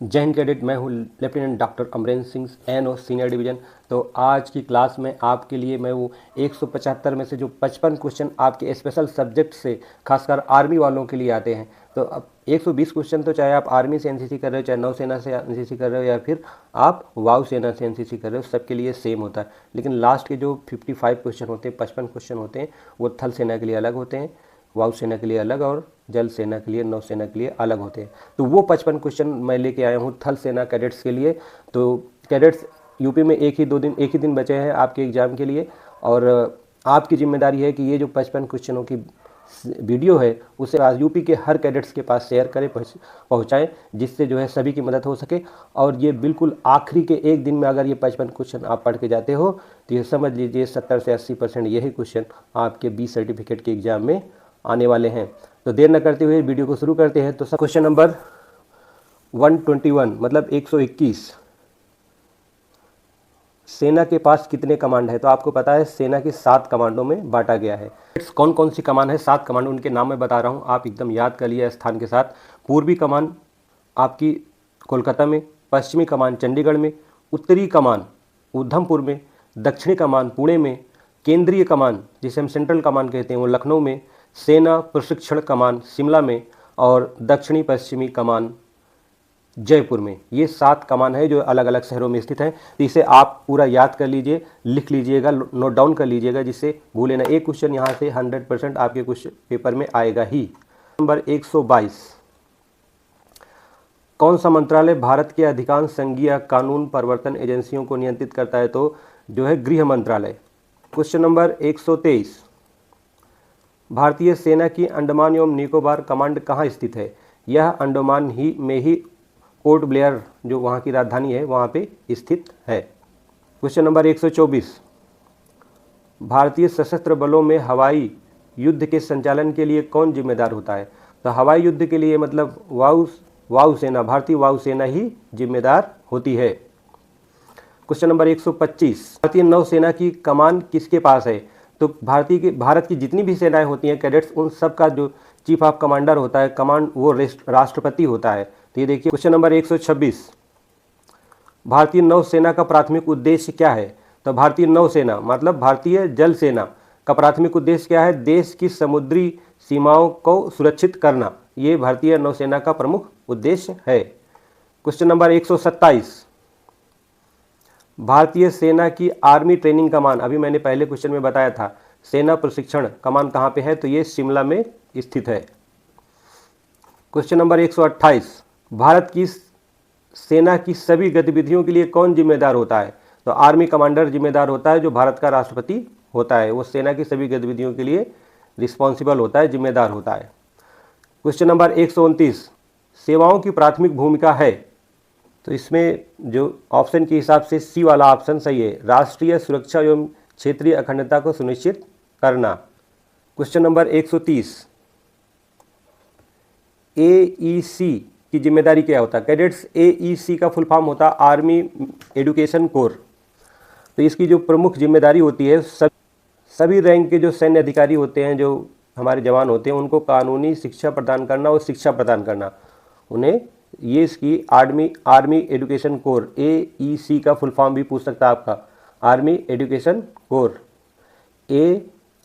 जय हिंद कैडेट। मैं हूँ lieutenant doctor Amarendra Singh, NO senior division. तो आज की क्लास में आपके लिए मैं वो 175 में से जो 55 क्वेश्चन आपके स्पेशल सब्जेक्ट से खासकर आर्मी वालों के लिए आते हैं। तो अब 120 क्वेश्चन तो चाहे आप आर्मी से NCC कर रहे हो, चाहे नौसेना से NCC कर रहे हो, या फिर आप वायुसेना से NCC कर रहे हो, सबके लिए सेम होता है। लेकिन लास्ट के जो 55 क्वेश्चन होते हैं, 55 क्वेश्चन होते हैं, वो थल सेना के लिए अलग होते हैं, वायुसेना के लिए अलग और जल सेना के लिए, नौसेना के लिए अलग होते हैं। तो वो 55 क्वेश्चन मैं लेके आया हूँ थल सेना कैडेट्स के लिए। तो कैडेट्स, यूपी में एक ही दिन बचे हैं आपके एग्ज़ाम के लिए, और आपकी जिम्मेदारी है कि ये जो 55 क्वेश्चनों की वीडियो है उसे आज यूपी के हर कैडेट्स के पास शेयर करें, पहुँचाएँ, जिससे जो है सभी की मदद हो सके। और ये बिल्कुल आखिरी के एक दिन में अगर ये 55 क्वेश्चन आप पढ़ के जाते हो तो ये समझ लीजिए 70 से 80% यही क्वेश्चन आपके बी सर्टिफिकेट के एग्ज़ाम में आने वाले हैं। तो देर न करते हुए वीडियो को शुरू करते हैं। तो क्वेश्चन नंबर 121 मतलब 121, सेना के पास कितने कमांड है? तो आपको पता है सेना के 7 कमांडों में बांटा गया है। कौन कौन सी कमान है? 7 कमांड, उनके नाम मैं बता रहा हूँ, आप एकदम याद कर लिए स्थान के साथ। पूर्वी कमान आपकी कोलकाता में, पश्चिमी कमान चंडीगढ़ में, उत्तरी कमान उधमपुर में, दक्षिणी कमान पुणे में, केंद्रीय कमान जिसे हम सेंट्रल कमान कहते हैं वो लखनऊ में, सेना प्रशिक्षण कमान शिमला में, और दक्षिणी पश्चिमी कमान जयपुर में। ये 7 कमान है जो अलग अलग शहरों में स्थित हैं। तो इसे आप पूरा याद कर लीजिए, लिख लीजिएगा, नोट डाउन कर लीजिएगा, जिससे भूले ना। एक क्वेश्चन यहाँ से 100% आपके क्वेश्चन पेपर में आएगा ही। नंबर 122, कौन सा मंत्रालय भारत के अधिकांश संघीय कानून प्रवर्तन एजेंसियों को नियंत्रित करता है? तो जो है गृह मंत्रालय। क्वेश्चन नंबर 123, भारतीय सेना की अंडमान एवं निकोबार कमांड कहाँ स्थित है? यह अंडमान ही में ही पोर्ट ब्लेयर जो वहाँ की राजधानी है वहाँ पे स्थित है। क्वेश्चन नंबर 124, भारतीय सशस्त्र बलों में हवाई युद्ध के संचालन के लिए कौन जिम्मेदार होता है? तो हवाई युद्ध के लिए मतलब वायुसेना, भारतीय वायुसेना ही जिम्मेदार होती है। क्वेश्चन नंबर 125, भारतीय नौसेना की कमान किसके पास है? तो भारत की जितनी भी सेनाएं होती हैं कैडेट्स, उन सब का जो चीफ ऑफ कमांडर होता है, कमांड, वो राष्ट्रपति होता है। तो ये देखिए क्वेश्चन नंबर 126, भारतीय नौसेना का प्राथमिक उद्देश्य क्या है? तो भारतीय नौसेना मतलब भारतीय जल सेना का प्राथमिक उद्देश्य क्या है? देश की समुद्री सीमाओं को सुरक्षित करना, ये भारतीय नौसेना का प्रमुख उद्देश्य है। क्वेश्चन नंबर 127, भारतीय सेना की आर्मी ट्रेनिंग कमान, अभी मैंने पहले क्वेश्चन में बताया था, सेना प्रशिक्षण कमान कहाँ पे है? तो ये शिमला में स्थित है। क्वेश्चन नंबर 128, भारत की सेना की सभी गतिविधियों के लिए कौन जिम्मेदार होता है? तो आर्मी कमांडर जिम्मेदार होता है, जो भारत का राष्ट्रपति होता है, वो सेना की सभी गतिविधियों के लिए रिस्पॉन्सिबल होता है, जिम्मेदार होता है। क्वेश्चन नंबर 129, सेवाओं की प्राथमिक भूमिका है? तो इसमें जो ऑप्शन के हिसाब से सी वाला ऑप्शन सही है, राष्ट्रीय सुरक्षा एवं क्षेत्रीय अखंडता को सुनिश्चित करना। क्वेश्चन नंबर 130, AEC की जिम्मेदारी क्या होता है? कैडेट्स, AEC का फुल फॉर्म होता है आर्मी एजुकेशन कोर। तो इसकी जो प्रमुख जिम्मेदारी होती है, सभी रैंक के जो सैन्य अधिकारी होते हैं, जो हमारे जवान होते हैं, उनको कानूनी शिक्षा प्रदान करना और शिक्षा प्रदान करना, उन्हें ये इसकी आर्मी एजुकेशन कोर, AEC का फुल फॉर्म भी पूछ सकता है आपका, army education corps,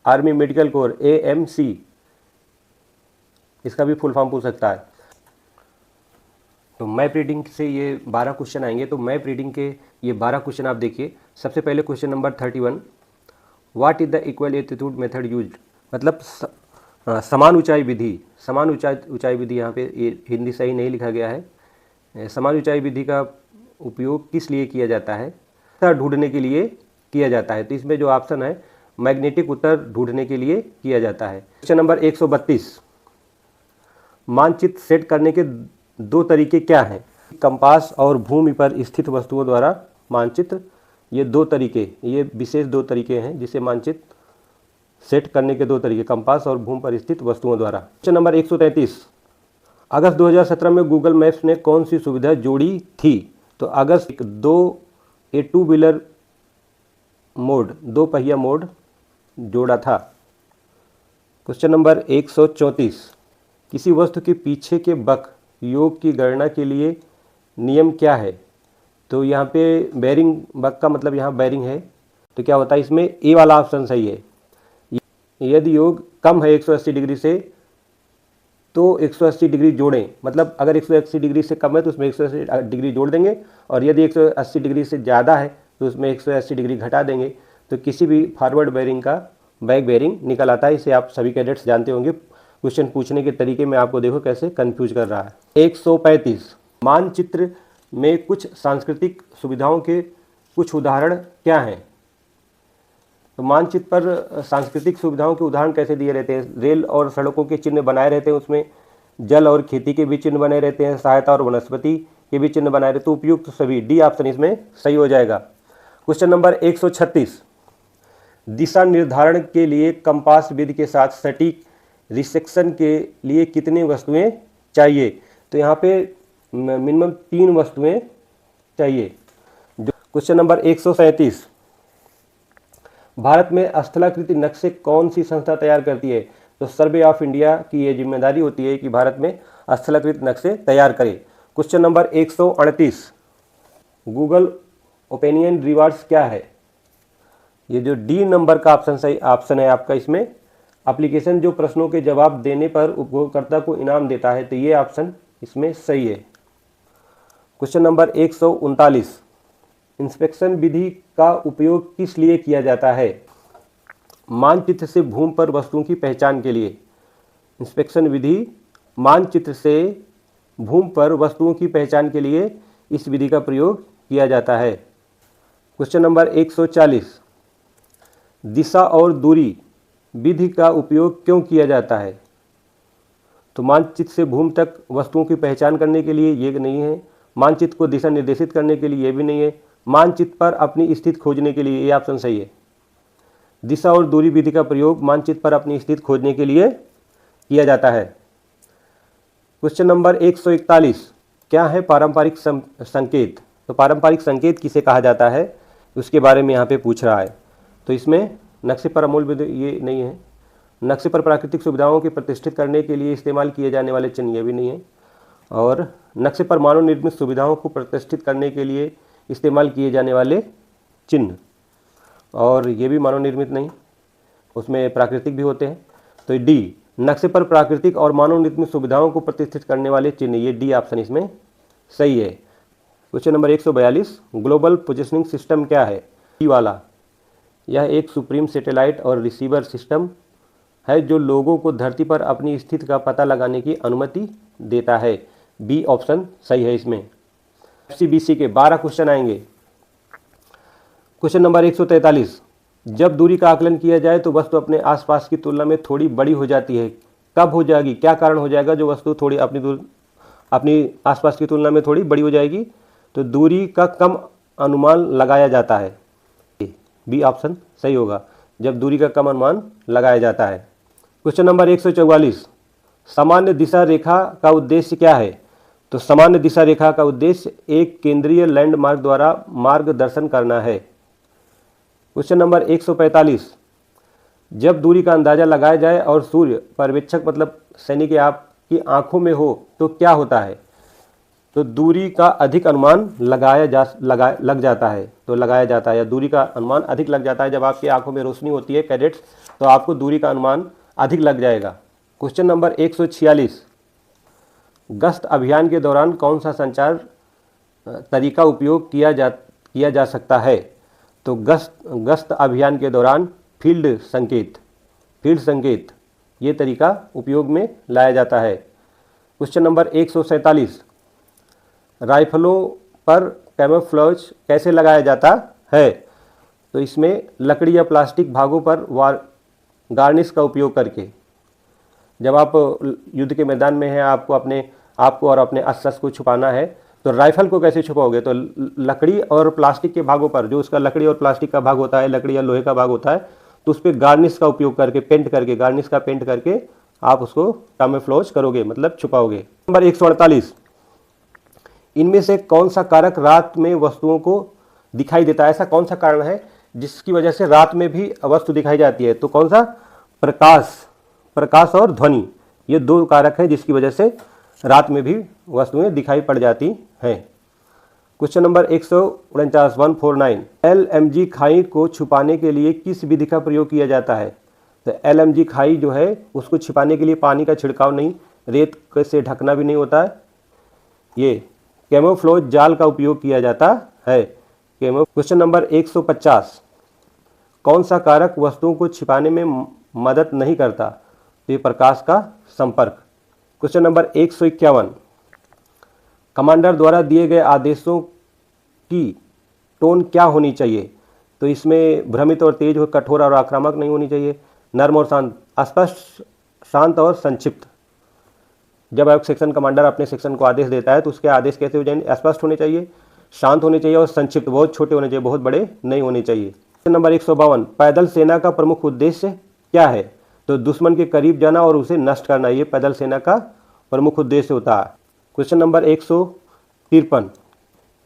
army medical corps, AMC, इसका भी फुल फॉर्म पूछ सकता है। तो मैप रीडिंग से ये 12 क्वेश्चन आएंगे। तो मैप रीडिंग के ये 12 क्वेश्चन आप देखिए। सबसे पहले question number 31, what is the equal altitude method used? मतलब समान ऊंचाई विधि, समान ऊंचाई विधि, यहाँ पे ये हिंदी सही नहीं लिखा गया है। समान ऊंचाई विधि का उपयोग किस लिए किया जाता है? उत्तर ढूंढने के लिए किया जाता है। तो इसमें जो ऑप्शन है मैग्नेटिक उत्तर ढूंढने के लिए किया जाता है। क्वेश्चन नंबर 132, मानचित्र सेट करने के 2 तरीके क्या हैं? कंपास और भूमि पर स्थित वस्तुओं द्वारा मानचित्र, ये 2 तरीके, ये विशेष 2 तरीके हैं जिसे मानचित्र सेट करने के 2 तरीके, कंपास और भूमि पर स्थित वस्तुओं द्वारा। क्वेश्चन नंबर 133, अगस्त 2017 में गूगल मैप्स ने कौन सी सुविधा जोड़ी थी? तो अगस्त 2 व्हीलर मोड, 2 पहिया मोड जोड़ा था। क्वेश्चन नंबर 134, किसी वस्तु के पीछे के बक योग की गणना के लिए नियम क्या है? तो यहाँ पे बेरिंग बग का मतलब यहाँ बेरिंग है, तो क्या होता है इसमें ए वाला ऑप्शन सही है। यदि योग कम है 180 डिग्री से तो 180 डिग्री जोड़ें, मतलब अगर 180 डिग्री से कम है तो उसमें 180 डिग्री जोड़ देंगे, और यदि 180 डिग्री से ज़्यादा है तो उसमें 180 डिग्री घटा देंगे, तो किसी भी फॉरवर्ड बेरिंग का बैक बेरिंग निकल आता है। इसे आप सभी कैडेट्स जानते होंगे। क्वेश्चन पूछने के तरीके में आपको देखो कैसे कंफ्यूज कर रहा है। 135 मानचित्र में कुछ सांस्कृतिक सुविधाओं के कुछ उदाहरण क्या हैं? तो मानचित्र पर सांस्कृतिक सुविधाओं के उदाहरण कैसे दिए रहते हैं? रेल और सड़कों के चिन्ह बनाए रहते हैं, उसमें जल और खेती के भी चिन्ह बने रहते हैं, सहायता और वनस्पति के भी चिन्ह बनाए रहते हैं। उपयुक्त सभी, डी ऑप्शन इसमें सही हो जाएगा। क्वेश्चन नंबर 136 दिशा निर्धारण के लिए कंपास विधि के साथ सटीक रिसेक्शन के लिए कितनी वस्तुएं चाहिए? तो यहाँ पे मिनिमम 3 वस्तुएं चाहिए। क्वेश्चन नंबर 137 भारत में स्थलाकृति नक्शे कौन सी संस्था तैयार करती है? तो सर्वे ऑफ इंडिया की ये जिम्मेदारी होती है कि भारत में स्थलाकृत नक्शे तैयार करे। Question number 138 Google opinion rewards क्या है? ये जो डी नंबर का ऑप्शन सही ऑप्शन है आपका, इसमें एप्लीकेशन जो प्रश्नों के जवाब देने पर उपयोगकर्ता को इनाम देता है, तो ये ऑप्शन इसमें सही है। क्वेश्चन नंबर 139 इंस्पेक्शन विधि का उपयोग किस लिए किया जाता है? मानचित्र से भूमि पर वस्तुओं की पहचान के लिए। इंस्पेक्शन विधि मानचित्र से भूमि पर वस्तुओं की पहचान के लिए इस विधि का प्रयोग किया जाता है। क्वेश्चन नंबर 140 दिशा और दूरी विधि का उपयोग क्यों किया जाता है? तो मानचित्र से भूमि तक वस्तुओं की पहचान करने के लिए ये नहीं है, मानचित्र को दिशा निर्देशित करने के लिए ये भी नहीं है, मानचित्र पर अपनी स्थिति खोजने के लिए ये ऑप्शन सही है। दिशा और दूरी विधि का प्रयोग मानचित्र पर अपनी स्थिति खोजने के लिए किया जाता है। क्वेश्चन नंबर 141 क्या है पारंपरिक संकेत? तो पारंपरिक संकेत किसे कहा जाता है उसके बारे में यहाँ पे पूछ रहा है। तो इसमें नक्शे पर अमूल विधि ये नहीं है, नक्शे पर प्राकृतिक सुविधाओं को प्रतिष्ठित करने के लिए इस्तेमाल किए जाने वाले चिन्ह ये भी नहीं है, और नक्शे पर मानव निर्मित सुविधाओं को प्रतिष्ठित करने के लिए इस्तेमाल किए जाने वाले चिन्ह, और ये भी मानव निर्मित नहीं, उसमें प्राकृतिक भी होते हैं। तो डी नक्शे पर प्राकृतिक और मानव निर्मित सुविधाओं को प्रतिष्ठित करने वाले चिन्ह, ये डी ऑप्शन इसमें सही है। Question number 142 global positioning system क्या है? डी वाला, यह एक सुप्रीम सैटेलाइट और रिसीवर सिस्टम है जो लोगों को धरती पर अपनी स्थिति का पता लगाने की अनुमति देता है। बी ऑप्शन सही है इसमें। एफसीबीसी के 12 क्वेश्चन आएंगे। क्वेश्चन नंबर 143 जब दूरी का आकलन किया जाए तो वस्तु अपने आसपास की तुलना में थोड़ी बड़ी हो जाती है, कब हो जाएगी? क्या कारण हो जाएगा जो वस्तु थोड़ी अपनी आसपास की तुलना में थोड़ी बड़ी हो जाएगी? तो दूरी का कम अनुमान लगाया जाता है। बी ऑप्शन सही होगा, जब दूरी का कम अनुमान लगाया जाता है। क्वेश्चन नंबर 144 सामान्य दिशा रेखा का उद्देश्य क्या है? तो सामान्य दिशा रेखा का उद्देश्य एक केंद्रीय लैंडमार्क द्वारा मार्गदर्शन करना है। क्वेश्चन नंबर 145 जब दूरी का अंदाजा लगाया जाए और सूर्य पर्यवेक्षक मतलब सैनिक आपकी आंखों में हो तो क्या होता है? तो दूरी का अधिक अनुमान लग जाता है, तो लगाया जाता है, या दूरी का अनुमान अधिक लग जाता है। जब आपकी आंखों में रोशनी होती है कैडेट्स, तो आपको दूरी का अनुमान अधिक लग जाएगा। क्वेश्चन नंबर 146 गश्त अभियान के दौरान कौन सा संचार तरीका उपयोग किया जा सकता है? तो गश्त अभियान के दौरान फील्ड संकेत ये तरीका उपयोग में लाया जाता है। क्वेश्चन नंबर 147 राइफलों पर कैमोफ्लेज कैसे लगाया जाता है? तो इसमें लकड़ी या प्लास्टिक भागों पर गार्निश का उपयोग करके। जब आप युद्ध के मैदान में हैं, आपको और अपने अस्त्र को छुपाना है, तो राइफल को कैसे छुपाओगे? तो लकड़ी और प्लास्टिक के भागों पर, जो उसका लकड़ी और प्लास्टिक का भाग होता है, लकड़ी या लोहे का भाग होता है, तो उस पर गार्निश का उपयोग करके गार्निश का पेंट करके आप उसको कैमोफ्लेज करोगे, मतलब छुपाओगे। नंबर 148 इनमें से कौन सा कारक रात में वस्तुओं को दिखाई देता है? ऐसा कौन सा कारण है जिसकी वजह से रात में भी वस्तु दिखाई जाती है? तो कौन सा? प्रकाश और ध्वनि, ये 2 कारक हैं जिसकी वजह से रात में भी वस्तुएं दिखाई पड़ जाती हैं। क्वेश्चन नंबर 149 149, LMG खाई को छुपाने के लिए किस विधि का प्रयोग किया जाता है? तो LMG खाई जो है उसको छिपाने के लिए पानी का छिड़काव नहीं, रेत से ढकना भी नहीं होता है, ये कैमोफ्लेज जाल का उपयोग किया जाता है। क्वेश्चन नंबर 150, कौन सा कारक वस्तुओं को छिपाने में मदद नहीं करता? तो ये प्रकाश का संपर्क। क्वेश्चन नंबर 151, कमांडर द्वारा दिए गए आदेशों की टोन क्या होनी चाहिए? तो इसमें भ्रमित और तेज हो, कठोर और आक्रामक नहीं होनी चाहिए, नर्म और शांत, स्पष्ट, शांत और संक्षिप्त। जब एक सेक्शन कमांडर अपने सेक्शन को आदेश देता है तो उसके आदेश कैसे हो जाएंगे? स्पष्ट होने चाहिए, शांत होने चाहिए और संक्षिप्त, बहुत छोटे होने चाहिए, बहुत बड़े नहीं होने चाहिए। क्वेश्चन नंबर 152, पैदल सेना का प्रमुख उद्देश्य क्या है? तो दुश्मन के करीब जाना और उसे नष्ट करना, ये पैदल सेना का प्रमुख उद्देश्य होता है। क्वेश्चन नंबर 153,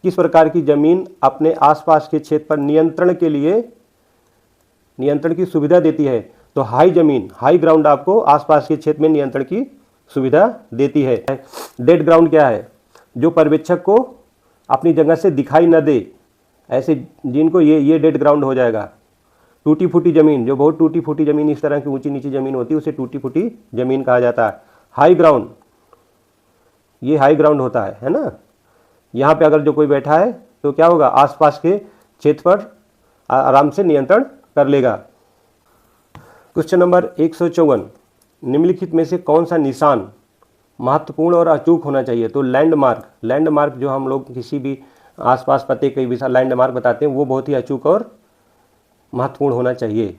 किस प्रकार की जमीन अपने आसपास के क्षेत्र पर नियंत्रण के लिए नियंत्रण की सुविधा देती है? तो हाई जमीन, हाई ग्राउंड आपको आसपास के क्षेत्र में नियंत्रण की सुविधा देती है। डेड ग्राउंड क्या है? जो पर्यवेक्षक को अपनी जगह से दिखाई न दे, ऐसे जिनको ये डेड ग्राउंड हो जाएगा। टूटी फूटी जमीन, जो बहुत टूटी फूटी जमीन, इस तरह की ऊंची नीची जमीन होती है, उसे टूटी फूटी जमीन कहा जाता है। हाई ग्राउंड, ये हाई ग्राउंड होता है ना। यहाँ पे अगर जो कोई बैठा है तो क्या होगा? आसपास के क्षेत्र पर आराम से नियंत्रण कर लेगा। क्वेश्चन नंबर 154, निम्नलिखित में से कौन सा निशान महत्वपूर्ण और अचूक होना चाहिए? तो लैंडमार्क, लैंडमार्क जो हम लोग किसी भी आसपास पते कई भी लैंडमार्क बताते हैं, वो बहुत ही अचूक और महत्वपूर्ण होना चाहिए।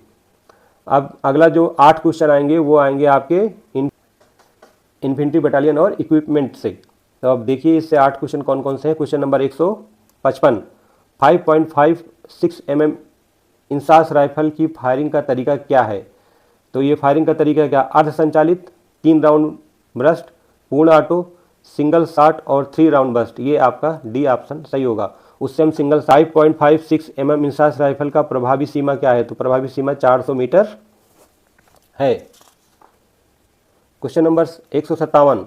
अब अगला जो 8 क्वेश्चन आएंगे वो आएंगे आपके इन्फेंट्री बटालियन और इक्विपमेंट से। तो अब देखिए इससे 8 क्वेश्चन कौन कौन से हैं। Question number 155, 5.56 mm INSAS rifle की फायरिंग का तरीका क्या है? तो ये फायरिंग का तरीका क्या? अर्ध संचालित, 3 राउंड बर्स्ट, पूर्ण ऑटो, सिंगल शॉट और 3 राउंड बर्स्ट। ये आपका डी ऑप्शन सही होगा। उससे हम सिंगल 5.56 mm इंसास राइफल का प्रभावी सीमा क्या है? तो प्रभावी सीमा 400 मीटर है। क्वेश्चन नंबर 157,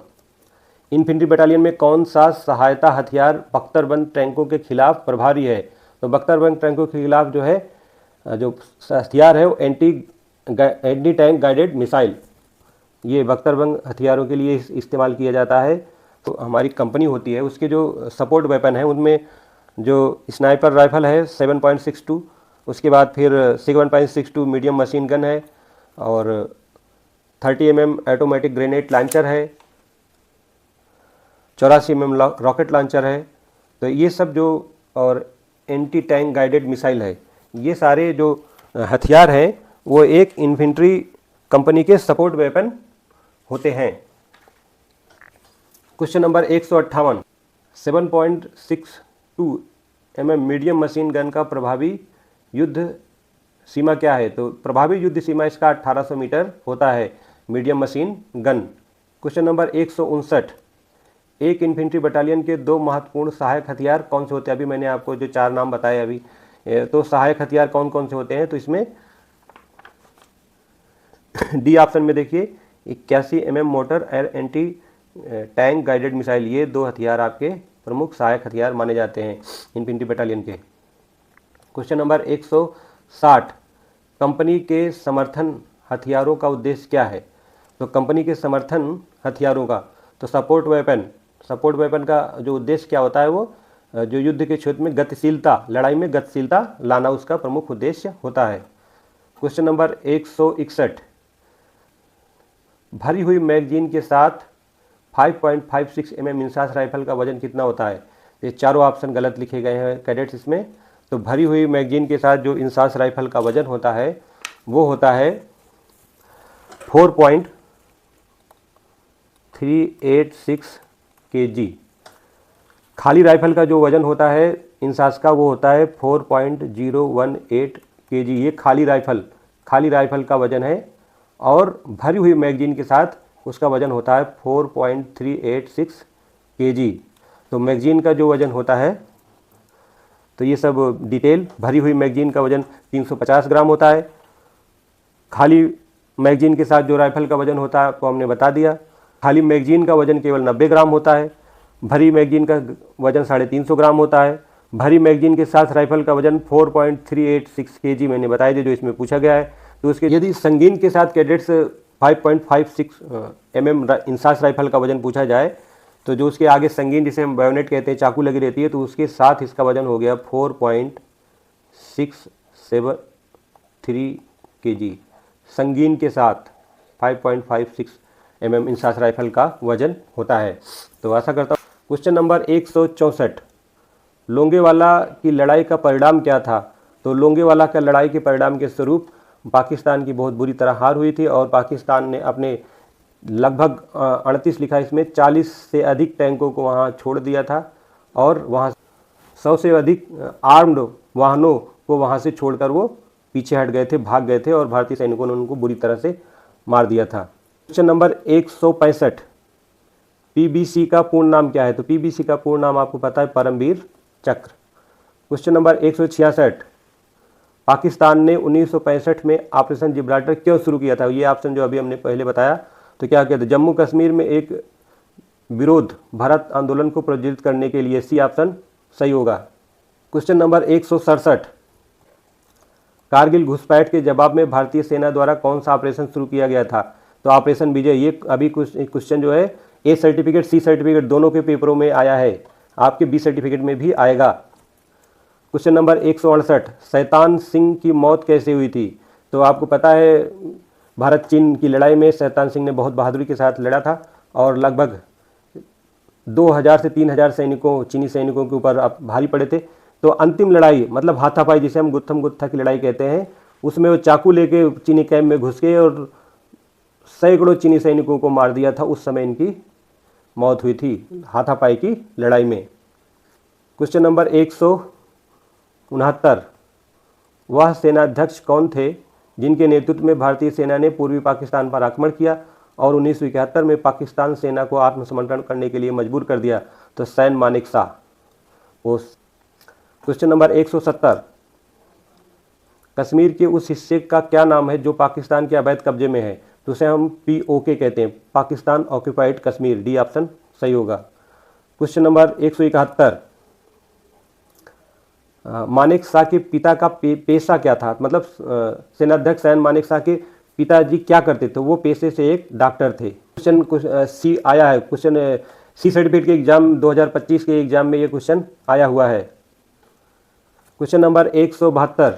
इन्फेंट्री बटालियन में कौन सा सहायता हथियार बख्तरबंद टैंकों के खिलाफ प्रभावी है? तो बख्तरबंद टैंकों के खिलाफ जो है जो हथियार है वो एंटी टैंक गाइडेड मिसाइल, ये बख्तरबंद हथियारों के लिए इस्तेमाल किया जाता है। तो हमारी कंपनी होती है, उसके जो सपोर्ट वेपन है उनमें जो स्नाइपर राइफल है 7.62, उसके बाद फिर 7.62 मीडियम मशीन गन है और 30 mm ऑटोमेटिक ग्रेनेड लॉन्चर है, 84 mm रॉकेट लॉन्चर है। तो ये सब जो और एंटी टैंक गाइडेड मिसाइल है, ये सारे जो हथियार हैं वो एक इन्फेंट्री कंपनी के सपोर्ट वेपन होते हैं। Question number 158, 7.62 mm medium machine gun का प्रभावी युद्ध सीमा क्या है? तो प्रभावी युद्ध सीमा इसका 1800 मीटर होता है, medium machine gun. Question number 159, एक इन्फेंट्री बटालियन के 2 महत्वपूर्ण सहायक हथियार कौन से होते हैं? अभी मैंने आपको जो 4 नाम बताए अभी, तो सहायक हथियार कौन कौन से होते हैं? तो इसमें डी ऑप्शन में देखिए 81 mm मोटर और एंटी टैंक गाइडेड मिसाइल, ये 2 हथियार आपके प्रमुख सहायक हथियार माने जाते हैं इन्फेंट्री बटालियन के। क्वेश्चन नंबर 160, कंपनी के समर्थन हथियारों का उद्देश्य क्या है? तो कंपनी के समर्थन हथियारों का, तो सपोर्ट वेपन का जो उद्देश्य क्या होता है? वो जो युद्ध के क्षेत्र में गतिशीलता, लड़ाई में गतिशीलता लाना उसका प्रमुख उद्देश्य होता है। क्वेश्चन नंबर 161, भरी हुई मैगजीन के साथ 5.56 mm इंसास राइफल का वजन कितना होता है? ये चारों ऑप्शन गलत लिखे गए हैं कैडेट्स इसमें। तो भरी हुई मैगजीन के साथ जो इंसास राइफल का वजन होता है वो होता है 4.386 kg। खाली राइफल का जो वजन होता है इंसास का वो होता है 4.018 kg। ये खाली राइफल का वजन है और भरी हुई मैगजीन के साथ उसका वजन होता है 4.386 kg। तो मैगजीन का जो वजन होता है, तो ये सब डिटेल, भरी हुई मैगजीन का वजन 350 ग्राम होता है, खाली मैगजीन के साथ जो राइफल का वजन होता है आपको हमने बता दिया। खाली मैगजीन का वजन केवल 90 ग्राम होता है भरी मैगजीन का वजन 350 ग्राम होता है। भरी मैगजीन के साथ राइफल का वजन 4.386 kg मैंने बताया जो इसमें पूछा गया है। तो उसके यदि संगीन के साथ कैडेट्स 5.56 mm इंसास राइफल का वजन पूछा जाए तो जो उसके आगे संगीन जिसे हम बायोनेट कहते हैं, चाकू लगी रहती है, तो उसके साथ इसका वजन हो गया 4.673 kg। संगीन के साथ 5.56 mm इंसास राइफल का वजन होता है। तो आशा करता हूँ। क्वेश्चन नंबर 164, लोंगेवाला की लड़ाई का परिणाम क्या था? तो लोंगेवाला का लड़ाई के परिणाम के स्वरूप पाकिस्तान की बहुत बुरी तरह हार हुई थी और पाकिस्तान ने अपने लगभग 38 लिखा इसमें 40 से अधिक टैंकों को वहाँ छोड़ दिया था और वहाँ 100 से अधिक आर्म्ड वाहनों को वहाँ से छोड़कर वो पीछे हट गए थे, भाग गए थे और भारतीय सैनिकों ने उनको बुरी तरह से मार दिया था। क्वेश्चन नंबर 165, पीबीसी का पूर्ण नाम क्या है? तो पीबीसी का पूर्ण नाम आपको पता है, परमवीर चक्र। क्वेश्चन नंबर 166, पाकिस्तान ने 1965 में ऑपरेशन जिब्राल्टर क्यों शुरू किया था? ये ऑप्शन जो अभी हमने पहले बताया। तो क्या कहते हैं, जम्मू कश्मीर में एक विरोध भारत आंदोलन को प्रज्वलित करने के लिए। सी ऑप्शन सही होगा। क्वेश्चन नंबर 167, कारगिल घुसपैठ के जवाब में भारतीय सेना द्वारा कौन सा ऑपरेशन शुरू किया गया था? तो ऑपरेशन विजय। ये अभी क्वेश्चन जो है ए सर्टिफिकेट सी सर्टिफिकेट दोनों के पेपरों में आया है, आपके बी सर्टिफिकेट में भी आएगा। क्वेश्चन नंबर 168, शैतान सिंह की मौत कैसे हुई थी? तो आपको पता है भारत चीन की लड़ाई में शैतान सिंह ने बहुत बहादुरी के साथ लड़ा था और लगभग 2000 से 3000 सैनिकों, चीनी सैनिकों के ऊपर भारी पड़े थे। तो अंतिम लड़ाई मतलब हाथापाई जिसे हम गुत्थम गुत्था की लड़ाई कहते हैं, उसमें वो चाकू लेके चीनी कैंप में घुस गए और सैकड़ों चीनी सैनिकों को मार दिया था। उस समय इनकी मौत हुई थी हाथापाई की लड़ाई में। क्वेश्चन नंबर 169, वह सेनाध्यक्ष कौन थे जिनके नेतृत्व में भारतीय सेना ने पूर्वी पाकिस्तान पर आक्रमण किया और 1971 में पाकिस्तान सेना को आत्मसमर्पण करने के लिए मजबूर कर दिया? तो सैन मानेक शाह। क्वेश्चन नंबर 170, कश्मीर के उस हिस्से का क्या नाम है जो पाकिस्तान के अवैध कब्जे में है? तो उसे हम POK कहते हैं, Pakistan occupied Kashmir. D option सही होगा। क्वेश्चन नंबर 171, मानेक शाह के पिता का पेशा क्या था? मतलब सेनाध्यक्ष सैन मानेक शाह के पिताजी क्या करते थे? वो पेशे से एक डॉक्टर थे। क्वेश्चन सी आया है, क्वेश्चन सी सर्टिफिकेट के एग्जाम 2025 के एग्जाम में ये क्वेश्चन आया हुआ है। क्वेश्चन नंबर 172,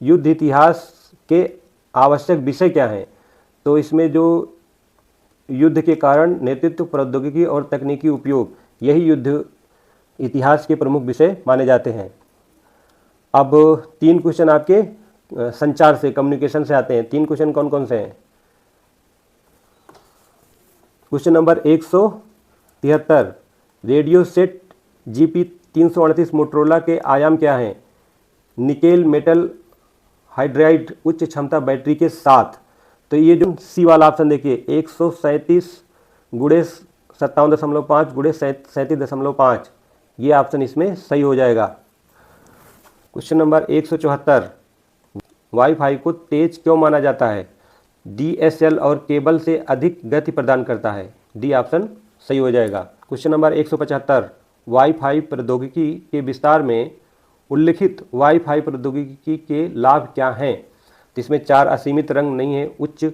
युद्ध इतिहास के आवश्यक विषय क्या हैं? तो इसमें जो युद्ध के कारण, नेतृत्व, प्रौद्योगिकी और तकनीकी उपयोग, यही युद्ध इतिहास के प्रमुख विषय माने जाते हैं। अब 3 क्वेश्चन आपके संचार से, कम्युनिकेशन से आते हैं। 3 क्वेश्चन कौन कौन से हैं? Question number 173, radio set GP338 Motorola के आयाम क्या हैं? निकेल मेटल हाइड्राइड उच्च क्षमता बैटरी के साथ। तो ये जो सी वाला ऑप्शन देखिए, 137 × 57.5 × 37.5, ये ऑप्शन इसमें सही हो जाएगा। क्वेश्चन नंबर 174, वाईफाई को तेज क्यों माना जाता है? DSL और केबल से अधिक गति प्रदान करता है। डी ऑप्शन सही हो जाएगा। क्वेश्चन नंबर 175, वाईफाई प्रौद्योगिकी के विस्तार में उल्लिखित वाईफाई प्रौद्योगिकी के लाभ क्या हैं? तो इसमें 4 असीमित रंग नहीं है, उच्च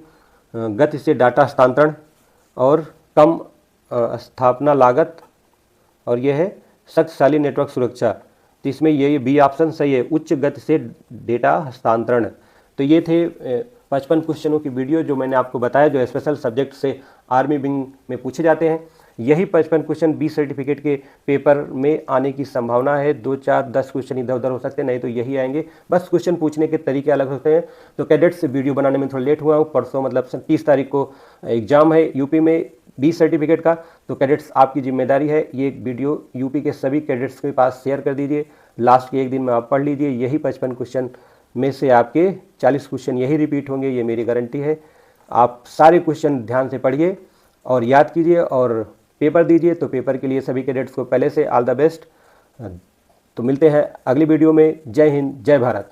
गति से डाटा हस्तांतरण और कम स्थापना लागत, और यह है शक्तिशाली नेटवर्क सुरक्षा। तो इसमें ये बी ऑप्शन सही है, उच्च गति से डेटा हस्तांतरण। तो ये थे 55 क्वेश्चनों की वीडियो जो मैंने आपको बताया, जो स्पेशल सब्जेक्ट से आर्मी विंग में पूछे जाते हैं। यही 55 क्वेश्चन बी सर्टिफिकेट के पेपर में आने की संभावना है। 2, 4, 10 क्वेश्चन इधर उधर हो सकते हैं, नहीं तो यही आएंगे। बस क्वेश्चन पूछने के तरीके अलग होते हैं। तो कैडेट्स वीडियो बनाने में थोड़ा लेट हुआ हूँ। परसों मतलब 30 तारीख को एग्जाम है यूपी में बी सर्टिफिकेट का। तो कैडेट्स आपकी जिम्मेदारी है, ये वीडियो यूपी के सभी कैडेट्स के पास शेयर कर दीजिए। लास्ट के 1 दिन में आप पढ़ लीजिए। यही 55 क्वेश्चन में से आपके 40 क्वेश्चन यही रिपीट होंगे, ये मेरी गारंटी है। आप सारे क्वेश्चन ध्यान से पढ़िए और याद कीजिए और पेपर दीजिए। तो पेपर के लिए सभी कैडेट्स को पहले से ऑल द बेस्ट। तो मिलते हैं अगली वीडियो में। जय हिंद, जय भारत।